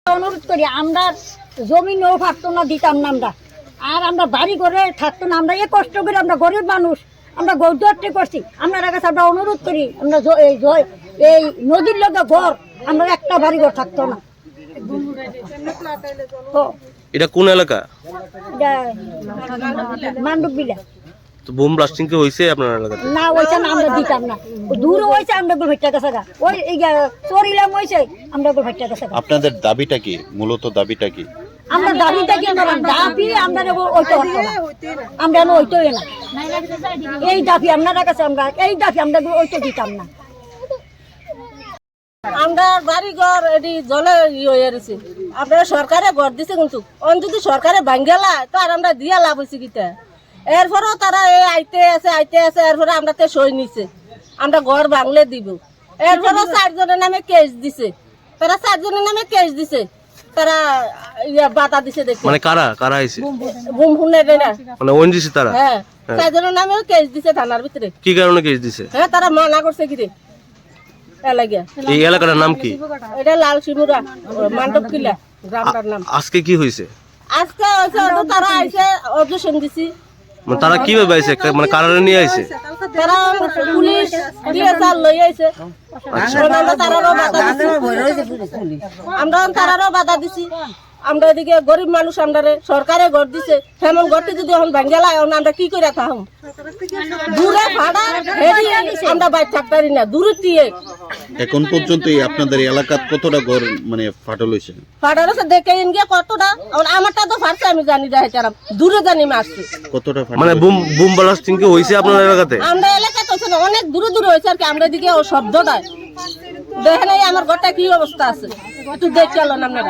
অনুরোধ করি আমরা জমি নেও থাকতো না, দিতাম না আমরা, আর আমরা বাড়ি করে থাকতো না, আমরা এ কষ্ট করে, আমরা গরিব মানুষ, আমরা গৌরটি করছি। আপনার কাছে আমরা অনুরোধ করি, আমরা এই নদীর লোকে ঘর, আমরা একটা বাড়ি ঘর থাকতো না। এটা কোন এলাকা? এটা মান্ডব বিলা। তো বোম ব্লাস্টিং কি হইছে আপনার এলাকাতে? না হইছে না, আমরা দিতাম না, দূরে হইছে, আমরা গোল ভাইটা গেছে গা, ওই চরিলাম হইছে, আমরা গোল ভাইটা গেছে। আপনাদের দাবিটা কি? মূলত দাবিটা কি? আমরা দাবিটা কি দাবি আমরা ওইটা হতো না, আমরা ওইটাই না, এই দাবি আপনার কাছে, আমরা এই দাবি আমরা ওইটা দিতাম না। আমরা বাড়ি ঘর এটি জলে হয়ে রয়েছে, আপনারা সরকারে ঘর দিছে, কিন্তু যদি সরকারে ভাঙ্গেলা তো আর আমরা দিয়া লাভ হয়েছে কিতা। এরপরেও তারা আইতে আছে এরপরে আমরা তো সই নিছে, আমরা ঘর ভাঙলে দিব। এরপরেও 4 জনের নামে কেস দিছে, তারা 4 জনের নামে কেস দিছে, তারা বাতা দিছে। দেখে মানে কারা কারা আইছে? বুম ফুনে না, মানে ওএনজিসি তারা? হ্যাঁ, 4 জনের নামেও কেস দিছে থানার ভিতরে। কি কারণে কেস দিছে? হ্যাঁ, তারা মানা করছে কি রে এলাকা। এই এলাকাটার নাম কি? এটা লাল শিমুরা মান্ডব কিলা গ্রামটার নাম। আজকে কি হইছে? আজকে হইছে তারা আইছে অবজেকশন দিছি। মানে তারা কিভাবে আইছে? মানে কারারে নিয়ে আইছে? তারা পুলিশ ডিএসআর লই আইছে। আমরা তারারও বাধা দিছি, তারারও বাধা দিছি। আমরা এদিকে গরিব মানুষ, আমরা সরকারে ঘর দিছে, হেমন ঘরটি যদি এখন ভাঙ্গেলা আমরা কি করে থাকুম? দূরে ভাড়া হেরি আমরা বাইরে থাকতারি না, দূরে দিয়ে। এখন পর্যন্ত আপনাদের এলাকাত কতটা ঘর মানে ফাটল হয়েছে? ফাটার হচ্ছে দেখে ইনগে কতটা, আমারটা তো ফাটছে আমি জানি যাই তারা, দূরে জানি মারছে কতটা ফাটল। মানে বুম ব্লাস্টিং কি হইছে আপনার এলাকাতে? আমরা এলাকাতে হচ্ছে না, অনেক দূরে দূরে হয়েছে আর কি। আমরা এদিকে ও শব্দটা দেখে নাই আমার ঘরটা কি অবস্থা আছে, একটু দেখে এলেন আপনারা।